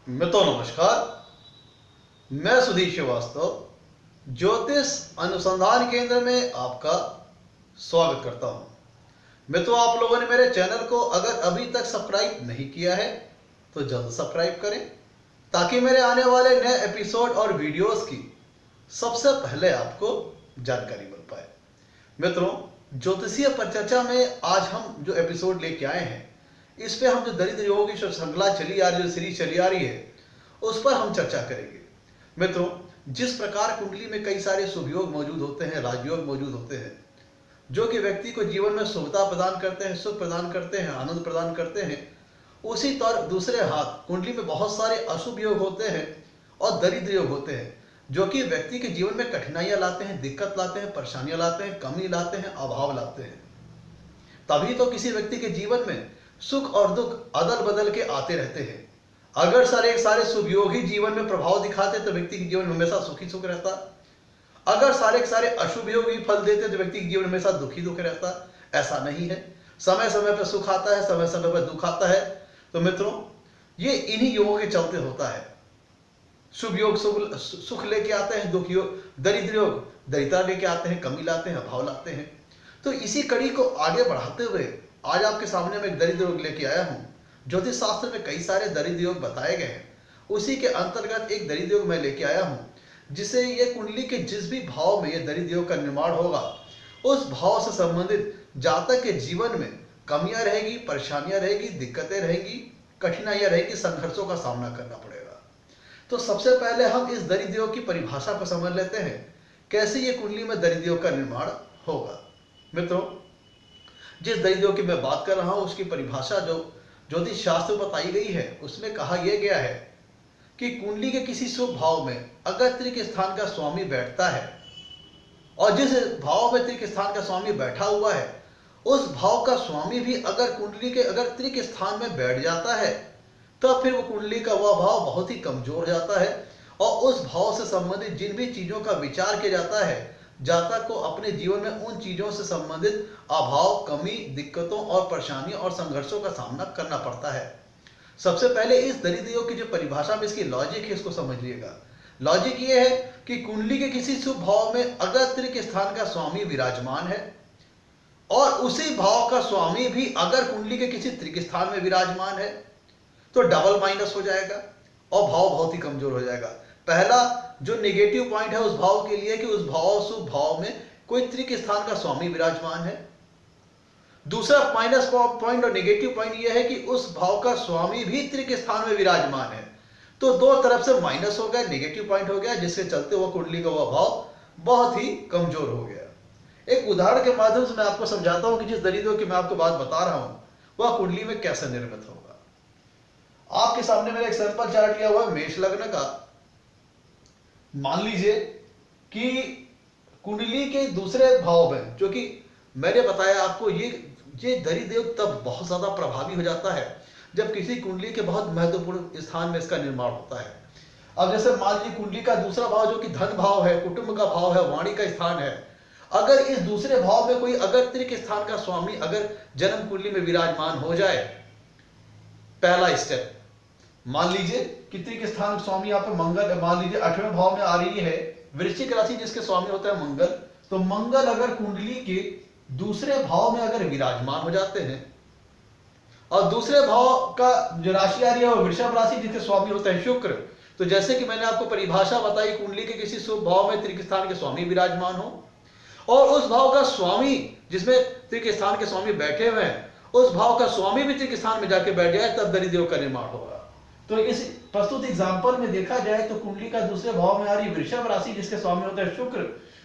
मित्रों नमस्कार। मैं सुधीर श्रीवास्तव ज्योतिष अनुसंधान केंद्र में आपका स्वागत करता हूं। मित्रों, आप लोगों ने मेरे चैनल को अगर अभी तक सब्सक्राइब नहीं किया है तो जल्द सब्सक्राइब करें ताकि मेरे आने वाले नए एपिसोड और वीडियोस की सबसे पहले आपको जानकारी मिल पाए। मित्रों, ज्योतिषीय परिचर्चा में आज हम जो एपिसोड लेके आए हैं, इस पे हम जो दरिद्र योगों की श्रृंखला चली आ रही, जो सीरीज चली आ रही है, उस पर हम चर्चा करेंगे। मित्रों, जिस प्रकार कुंडली में कई सारे शुभ योग मौजूद होते हैं, राजयोग मौजूद होते हैं, जो कि व्यक्ति को जीवन में शुभता प्रदान करते हैं, सुख प्रदान करते हैं, आनंद प्रदान करते हैं, उसी तरह दूसरे हाथ कुंडली में बहुत सारे अशुभ योग होते हैं और दरिद्र योग होते हैं, जो कि व्यक्ति के जीवन में कठिनाइयां लाते हैं, दिक्कत लाते हैं, परेशानियां लाते हैं, कमी लाते हैं, अभाव लाते हैं। तभी तो किसी व्यक्ति के जीवन में सुख और दुख अदल बदल के आते रहते हैं। अगर सारे शुभ योग ही जीवन में प्रभाव दिखाते तो व्यक्ति के जीवन में हमेशा सुखी सुख रहता। अगर सारे अशुभ योग ही फल देते तो व्यक्ति के जीवन में हमेशा दुखी दुख रहता। ऐसा नहीं है। समय समय पर सुख आता है, समय समय पर दुख आता है। तो मित्रों, ये इन्हीं योगों के चलते होता है। शुभ योग सुख लेके आते हैं, दुख योग दरिद्र योग दरिद्रता लेके आते हैं, कमी लाते हैं, अभाव लाते हैं। तो इसी कड़ी को आगे बढ़ाते हुए आज आपके सामने मैं एक दरिद्र योग लेके आया हूं। ज्योतिष शास्त्र में कई सारे दरिद्र योग बताए गए हैं, उसी के अंतर्गत एक दरिद्र योग मैं लेके आया हूं, जिसे ये कुंडली के जिस भी भाव में ये दरिद्र योग का निर्माण होगा, उस भाव से संबंधित जातक के जीवन में कमियां रहेगी, परेशानियां रहेगी, दिक्कतें रहेगी, कठिनाइयां रहेगी, संघर्षों का सामना करना पड़ेगा। तो सबसे पहले हम इस दरिद्र योग की परिभाषा को समझ लेते हैं, कैसे ये कुंडली में दरिद्र योग का निर्माण होगा। मित्रों, जिस दरिद्र योग की मैं बात कर रहा हूं, उसकी परिभाषा जो ज्योतिष शास्त्र में बताई गई है, उसमें कहा यह गया है कि कुंडली के किसी शुभ भाव में अगर त्रिक स्थान का स्वामी बैठता है, और जिस भाव में त्रिक स्थान का स्वामी बैठा हुआ है, उस भाव का स्वामी भी अगर कुंडली के अगर त्रिक स्थान में बैठ जाता है, तो फिर वो कुंडली का वह भाव बहुत ही कमजोर हो जाता है। और उस भाव से संबंधित जिन भी चीजों का विचार किया जाता है, जातक को अपने जीवन में उन चीजों से संबंधित अभाव, कमी, दिक्कतों और परेशानियों और संघर्षों का सामना करना पड़ता है। सबसे पहले इस दरिद्र योग की जो परिभाषा में इसकी लॉजिक है, इसको समझिएगा। लॉजिक ये है कि कुंडली के किसी शुभ भाव में अगर त्रिक स्थान का स्वामी विराजमान है, और उसी भाव का स्वामी भी अगर कुंडली के किसी त्रिक स्थान में विराजमान है, तो डबल माइनस हो जाएगा और भाव बहुत ही कमजोर हो जाएगा। पहला जो नेगेटिव पॉइंट है उस भाव के लिए कि उस भाव शुभ भाव में कोई त्रिक स्थान का स्वामी विराजमान है। दूसरा माइनस पॉइंट और नेगेटिव पॉइंट यह है कि उस भाव का स्वामी भी त्रिक स्थान में विराजमान है। तो दो तरफ से माइनस हो गया, नेगेटिव पॉइंट हो गया, जिससे चलते हुए कुंडली का वह भाव बहुत ही कमजोर हो गया। एक उदाहरण के माध्यम से मैं आपको समझाता हूं कि जिस दरिद्र की मैं आपको बात बता रहा हूं, वह कुंडली में कैसे निर्मित होगा। आपके सामने मेरा एक सैंपल चार्ट लिया हुआ है मेष लग्न का। मान लीजिए कि कुंडली के दूसरे भाव में, जो कि मैंने बताया आपको, ये दरिद्र योग तब बहुत ज्यादा प्रभावी हो जाता है जब किसी कुंडली के बहुत महत्वपूर्ण स्थान में इसका निर्माण होता है। अब जैसे मान लीजिए कुंडली का दूसरा भाव जो कि धन भाव है, कुटुंब का भाव है, वाणी का स्थान है, अगर इस दूसरे भाव में कोई अगर त्रिक स्थान का स्वामी अगर जन्म कुंडली में विराजमान हो जाए, पहला स्टेप, मान लीजिए कि त्रिक स्थान स्वामी यहाँ पे मंगल, मान लीजिए 8वें भाव में आ रही है वृश्चिक राशि, जिसके स्वामी होता है मंगल। तो मंगल अगर कुंडली के दूसरे भाव में अगर विराजमान हो जाते हैं, और दूसरे भाव का जो राशि आ रही है वो वृषभ राशि, जिसके स्वामी होता है शुक्र। तो जैसे कि मैंने आपको परिभाषा बताई, कुंडली के किसी शुभ भाव में त्रिक स्थान के स्वामी विराजमान हो, और उस भाव का स्वामी जिसमें त्रिक स्थान के स्वामी बैठे हुए हैं, उस भाव का स्वामी भी त्रिक स्थान में जाके बैठ जाए, तब दरिद्र योग का निर्माण होगा। तो इस प्रस्तुत एग्जाम्पल में देखा जाए तो कुंडली का दूसरे भाव में आ रही वृषभ राशि, जिसके स्वामी होता है शुक्र।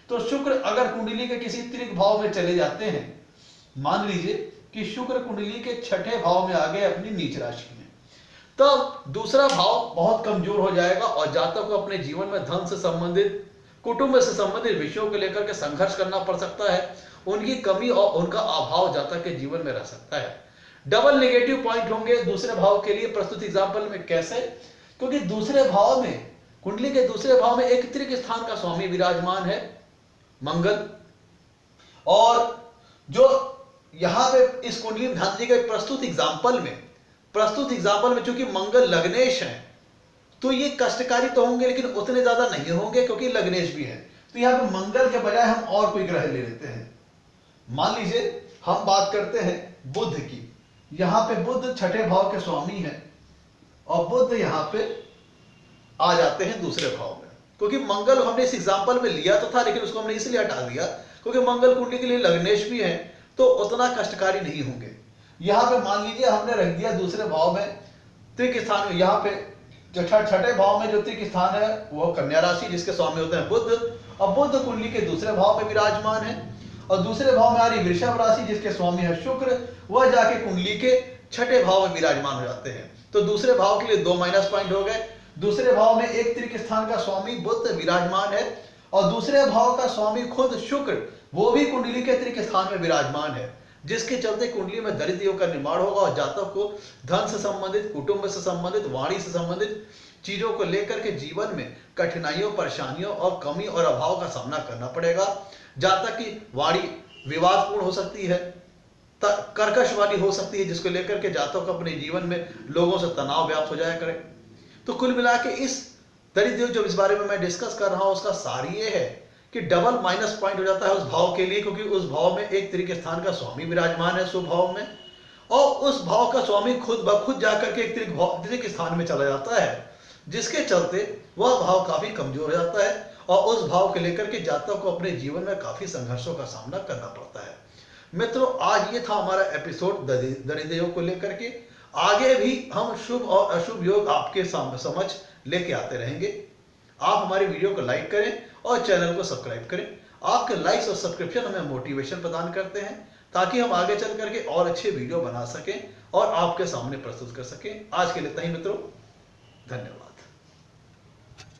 तो शुक्र अगर कुंडली के किसी त्रिक भाव में चले जाते हैं, मान लीजिए कि शुक्र कुंडली के 6ठे भाव में आ गए अपनी नीच राशि में, तब दूसरा भाव बहुत कमजोर हो जाएगा और जातक को अपने जीवन में धन से संबंधित, कुटुंब से संबंधित विषयों को लेकर के संघर्ष करना पड़ सकता है। उनकी कमी और उनका अभाव जातक के जीवन में रह सकता है। डबल नेगेटिव पॉइंट होंगे दूसरे भाव के लिए प्रस्तुत एग्जाम्पल में। कैसे? क्योंकि दूसरे भाव में, कुंडली के दूसरे भाव में एक त्रिक स्थान का स्वामी विराजमान है मंगल, और जो यहां पे इस कुंडली में ध्यान दीजिएगा प्रस्तुत एग्जाम्पल में चूंकि मंगल लग्नेश है, तो ये कष्टकारी तो होंगे लेकिन उतने ज्यादा नहीं होंगे क्योंकि लग्नेश भी है। तो यहाँ पे मंगल के बजाय हम और कोई ग्रह ले लेते हैं। मान लीजिए हम बात करते हैं बुध की। यहाँ पे बुध छठे भाव के स्वामी है और बुध यहाँ पे आ जाते हैं दूसरे भाव में, क्योंकि मंगल हमने इस एग्जाम्पल में लिया तो था लेकिन उसको हमने इसलिए हटा दिया क्योंकि मंगल कुंडली के लिए लग्नेश भी है तो उतना कष्टकारी नहीं होंगे। यहाँ पे मान लीजिए हमने रख दिया दूसरे भाव में त्रिक स्थान में, यहाँ पे जो छठे भाव में जो त्रिक स्थान है वो कन्या राशि जिसके स्वामी होते हैं बुध, और बुध कुंडली के दूसरे भाव में विराजमान है और दूसरे भाव में आ रही वृषभ राशि जिसके स्वामी है शुक्र, वह जाके कुंडली के छठे भाव में विराजमान हो जाते हैं। तो दूसरे भाव के लिए 2 माइनस पॉइंट हो गए। दूसरे भाव में एक त्रिक स्थान का स्वामी बुध विराजमान है और दूसरे भाव का स्वामी खुद शुक्र वो भी कुंडली के त्रिक स्थान में विराजमान है, जिसके चलते कुंडली में दरिद्रों का निर्माण होगा और जातक को धन से संबंधित, कुटुंब से संबंधित, वाणी से संबंधित चीजों को लेकर के जीवन में कठिनाइयों, परेशानियों और कमी और अभाव का सामना करना पड़ेगा। जातक की वाणी विवादपूर्ण हो सकती है, कर्कश वाली हो सकती है, जिसको लेकर के जातक को अपने जीवन में लोगों से तनाव व्याप्त हो जाया करे। तो कुल मिला के इस दरिद्र जो इस बारे में मैं डिस्कस कर रहा हूं उसका सार ये है कि डबल माइनस पॉइंट हो जाता है उस भाव के लिए, क्योंकि उस भाव में एक त्रिक स्थान का स्वामी विराजमान है शुभ भाव में और उस भाव का स्वामी खुद ब खुद जाकर के एक त्रिक स्थान में चला जाता है, जिसके चलते वह भाव काफी कमजोर हो जाता है और उस भाव के लेकर के जातक को अपने जीवन में काफी संघर्षों का सामना करना पड़ता है। मित्रों, आज ये था हमारा एपिसोड दरिद्रों को लेकर के। आगे भी हम शुभ और अशुभ योग आपके समझ लेके आते रहेंगे। आप हमारी वीडियो को लाइक करें और चैनल को सब्सक्राइब करें। आपके लाइक्स और सब्सक्रिप्शन हमें मोटिवेशन प्रदान करते हैं ताकि हम आगे चल करके और अच्छे वीडियो बना सकें और आपके सामने प्रस्तुत कर सकें। आज के लिए इतना ही मित्रों, धन्यवाद।